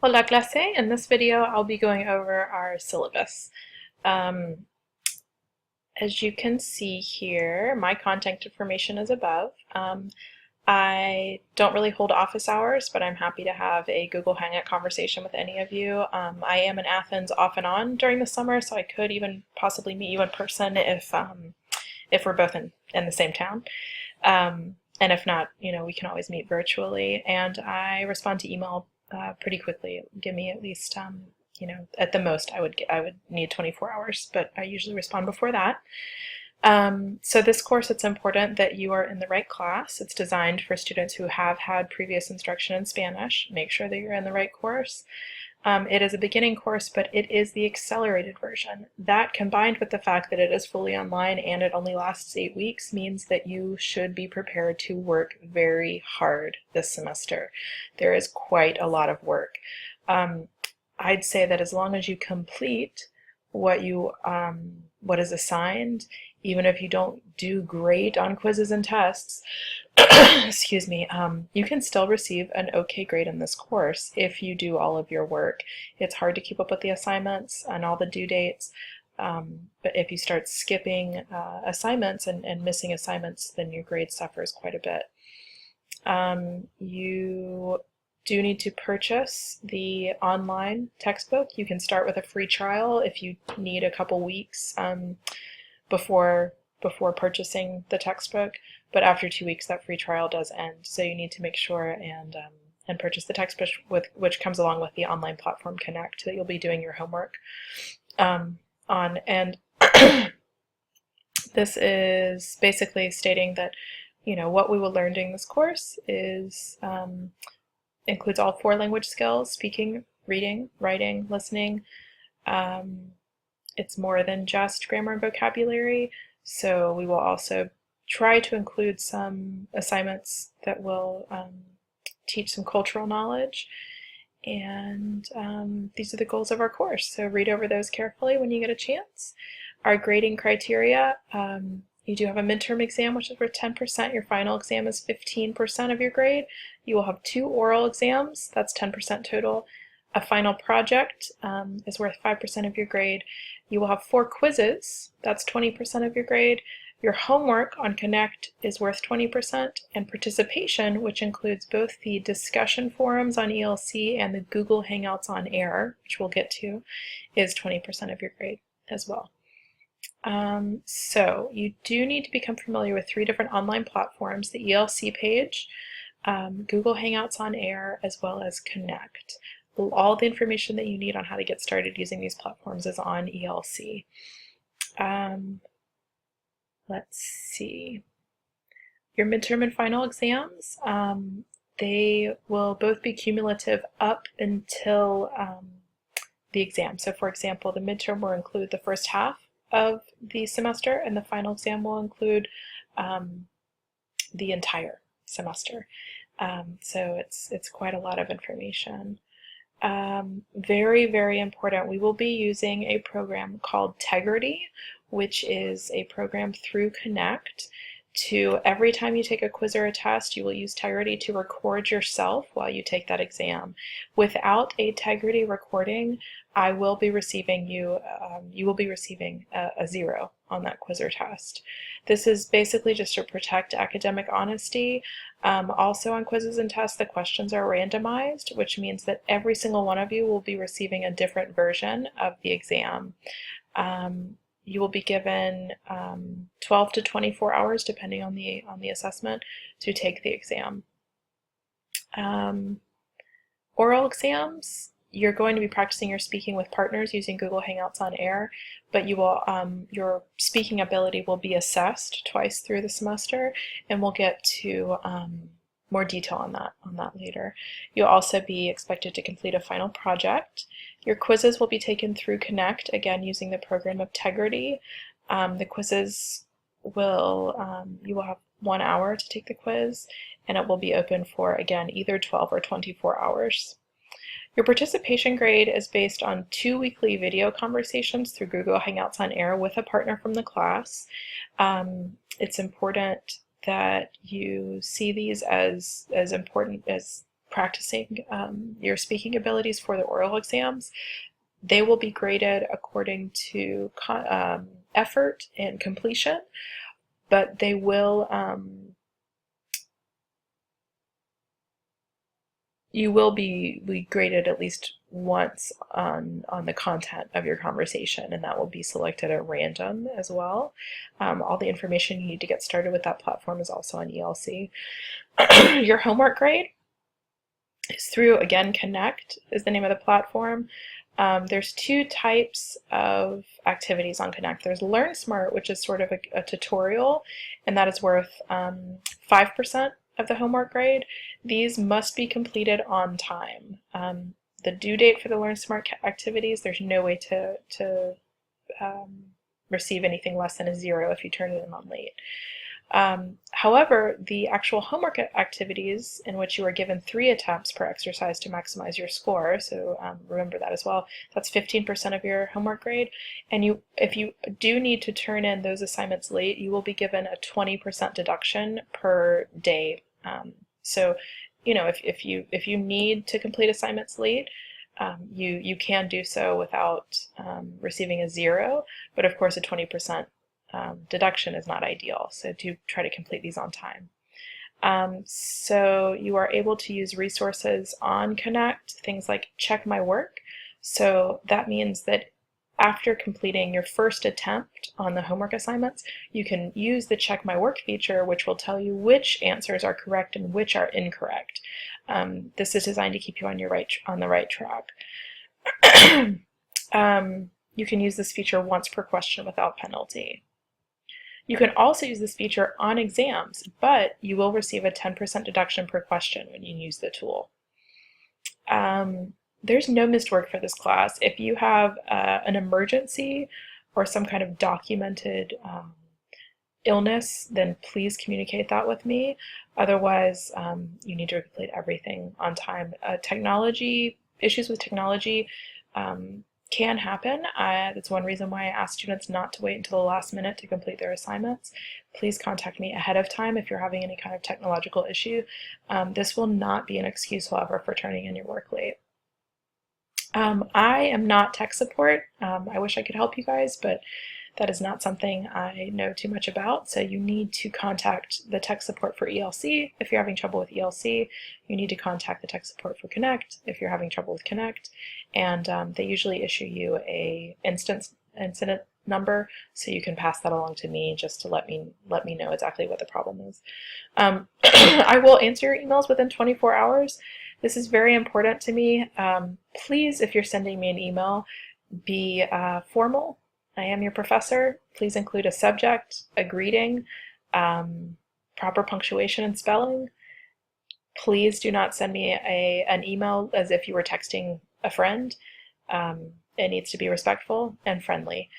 Hola clase, in this video I'll be going over our syllabus. Um, as you can see here, my contact information is above. I don't really hold office hours, but I'm happy to have a Google Hangout conversation with any of you. I am in Athens off and on during the summer, so I could even possibly meet you in person if we're both in the same town. And if not, we can always meet virtually. And I respond to email pretty quickly. Give me at least, at the most, I would need 24 hours, but I usually respond before that. So this course, it's important that you are in the right class. It's designed for students who have had previous instruction in Spanish. Make sure that you're in the right course. It is a beginning course, but it is the accelerated version. That, combined with the fact that it is fully online and it only lasts 8 weeks, means that you should be prepared to work very hard this semester. There is quite a lot of work. I'd say that as long as you complete what is assigned, even if you don't do great on quizzes and tests, excuse me, you can still receive an okay grade in this course if you do all of your work. It's hard to keep up with the assignments and all the due dates, but if you start skipping assignments and missing assignments, then your grade suffers quite a bit. You do need to purchase the online textbook. You can start with a free trial if you need a couple weeks before purchasing the textbook, but after 2 weeks that free trial does end, so you need to make sure and purchase the textbook, which comes along with the online platform Connect that you'll be doing your homework on. And this is basically stating that what we will learn during this course is includes all 4 language skills: speaking, reading, writing, listening. It's more than just grammar and vocabulary, so we will also try to include some assignments that will teach some cultural knowledge. And these are the goals of our course, so read over those carefully when you get a chance. Our grading criteria, you do have a midterm exam, which is worth 10%. Your final exam is 15% of your grade. You will have 2 oral exams, that's 10% total. A final project is worth 5% of your grade. You will have 4 quizzes, that's 20% of your grade. Your homework on Connect is worth 20%, and participation, which includes both the discussion forums on ELC and the Google Hangouts on Air, which we'll get to, is 20% of your grade as well. So you do need to become familiar with 3 different online platforms: the ELC page, Google Hangouts on Air, as well as Connect. All the information that you need on how to get started using these platforms is on ELC. Let's see. Your midterm and final exams, they will both be cumulative up until the exam. So for example, the midterm will include the first half of the semester, and the final exam will include the entire semester. So it's quite a lot of information. Very, very important, we will be using a program called Tegrity, which is a program through Connect. Every time you take a quiz or a test, you will use Tegrity to record yourself while you take that exam. Without a Tegrity recording, I will be receiving you will be receiving a 0 on that quiz or test. This is basically just to protect academic honesty. Also on quizzes and tests, the questions are randomized, which means that every single one of you will be receiving a different version of the exam. You will be given 12 to 24 hours, depending on the assessment, to take the exam. Oral exams, you're going to be practicing your speaking with partners using Google Hangouts on Air, but you will your speaking ability will be assessed twice through the semester, and we'll get to more detail on that later. You'll also be expected to complete a final project. Your quizzes will be taken through Connect, again using the program of Tegrity. The quizzes will, you will have 1 hour to take the quiz, and it will be open for, again, either 12 or 24 hours. Your participation grade is based on 2 weekly video conversations through Google Hangouts on Air with a partner from the class. It's important that you see these as important as practicing your speaking abilities for the oral exams. They will be graded according to effort and completion, but they will you will be graded at least once on the content of your conversation, and that will be selected at random as well. All the information you need to get started with that platform is also on ELC. Your homework grade is through, again, Connect is the name of the platform. There's two types of activities on Connect. There's Learn Smart, which is sort of a tutorial, and that is worth 5% of the homework grade. These must be completed on time. The due date for the Learn Smart activities, there's no way to receive anything less than a 0 if you turn it in on late. However, the actual homework activities, in which you are given 3 attempts per exercise to maximize your score, so remember that as well, that's 15% of your homework grade, and if you do need to turn in those assignments late, you will be given a 20% deduction per day. So, you know, if you need to complete assignments late, you can do so without receiving a 0, but of course a 20% deduction is not ideal, so do try to complete these on time. So you are able to use resources on Connect, things like Check My Work. So that means that after completing your first attempt on the homework assignments, you can use the Check My Work feature, which will tell you which answers are correct and which are incorrect. This is designed to keep you on the right track. You can use this feature once per question without penalty. You can also use this feature on exams, but you will receive a 10% deduction per question when you use the tool. There's no missed work for this class. If you have an emergency or some kind of documented illness, then please communicate that with me. Otherwise, you need to complete everything on time. Issues with technology can happen. That's one reason why I ask students not to wait until the last minute to complete their assignments. Please contact me ahead of time if you're having any kind of technological issue. This will not be an excuse, however, for turning in your work late. I am not tech support. I wish I could help you guys, but that is not something I know too much about, so you need to contact the tech support for ELC if you're having trouble with ELC. You need to contact the tech support for Connect if you're having trouble with Connect, and they usually issue you a incident number, so you can pass that along to me just to let me know exactly what the problem is. I will answer your emails within 24 hours. This is very important to me. Please, if you're sending me an email, be formal. I am your professor. Please include a subject, a greeting, proper punctuation and spelling. Please do not send me an email as if you were texting a friend. It needs to be respectful and friendly.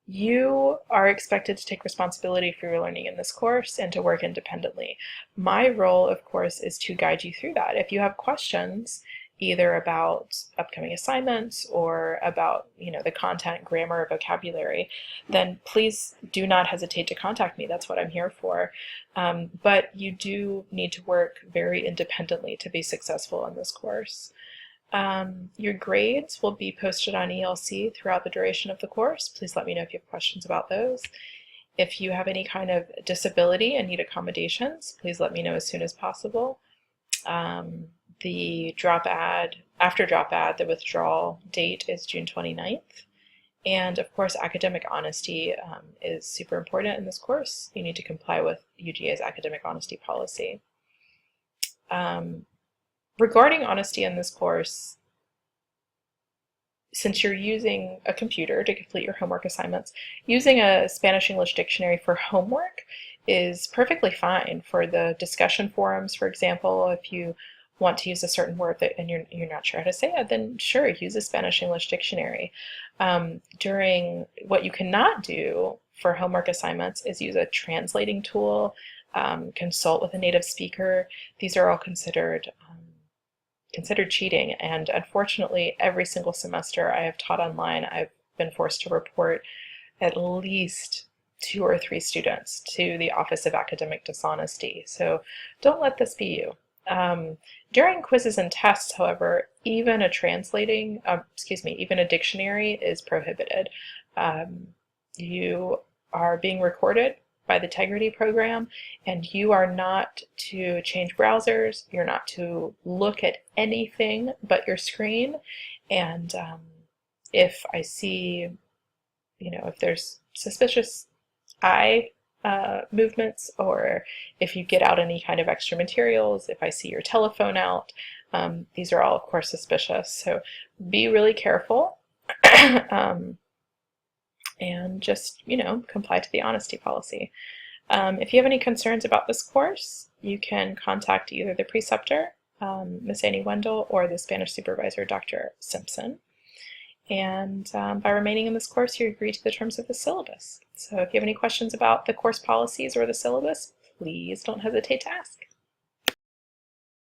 You are expected to take responsibility for your learning in this course and to work independently. My role, of course, is to guide you through that. If you have questions, either about upcoming assignments or about, the content, grammar, vocabulary, then please do not hesitate to contact me. That's what I'm here for. But you do need to work very independently to be successful in this course. Your grades will be posted on ELC throughout the duration of the course. Please let me know if you have questions about those. If you have any kind of disability and need accommodations, please let me know as soon as possible. The after drop add, the withdrawal date is June 29th. And of course, academic honesty is super important in this course. You need to comply with UGA's academic honesty policy. Regarding honesty in this course, since you're using a computer to complete your homework assignments, using a Spanish-English dictionary for homework is perfectly fine. For the discussion forums, for example, if you want to use a certain word and you're not sure how to say it, then sure, use a Spanish-English dictionary. What you cannot do for homework assignments is use a translating tool, consult with a native speaker. These are all considered cheating, and unfortunately every single semester I have taught online, I've been forced to report at least 2 or 3 students to the Office of Academic Dishonesty. So don't let this be you. During quizzes and tests, however, even a dictionary is prohibited. You are being recorded by the Integrity Program, and you are not to change browsers, you're not to look at anything but your screen, and if I see, if there's suspicious eye movements, or if you get out any kind of extra materials, if I see your telephone out, these are all, of course, suspicious. So be really careful and just, comply to the honesty policy. If you have any concerns about this course, you can contact either the preceptor, Miss Annie Wendell, or the Spanish supervisor, Dr. Simpson. And by remaining in this course, you agree to the terms of the syllabus. So if you have any questions about the course policies or the syllabus, please don't hesitate to ask.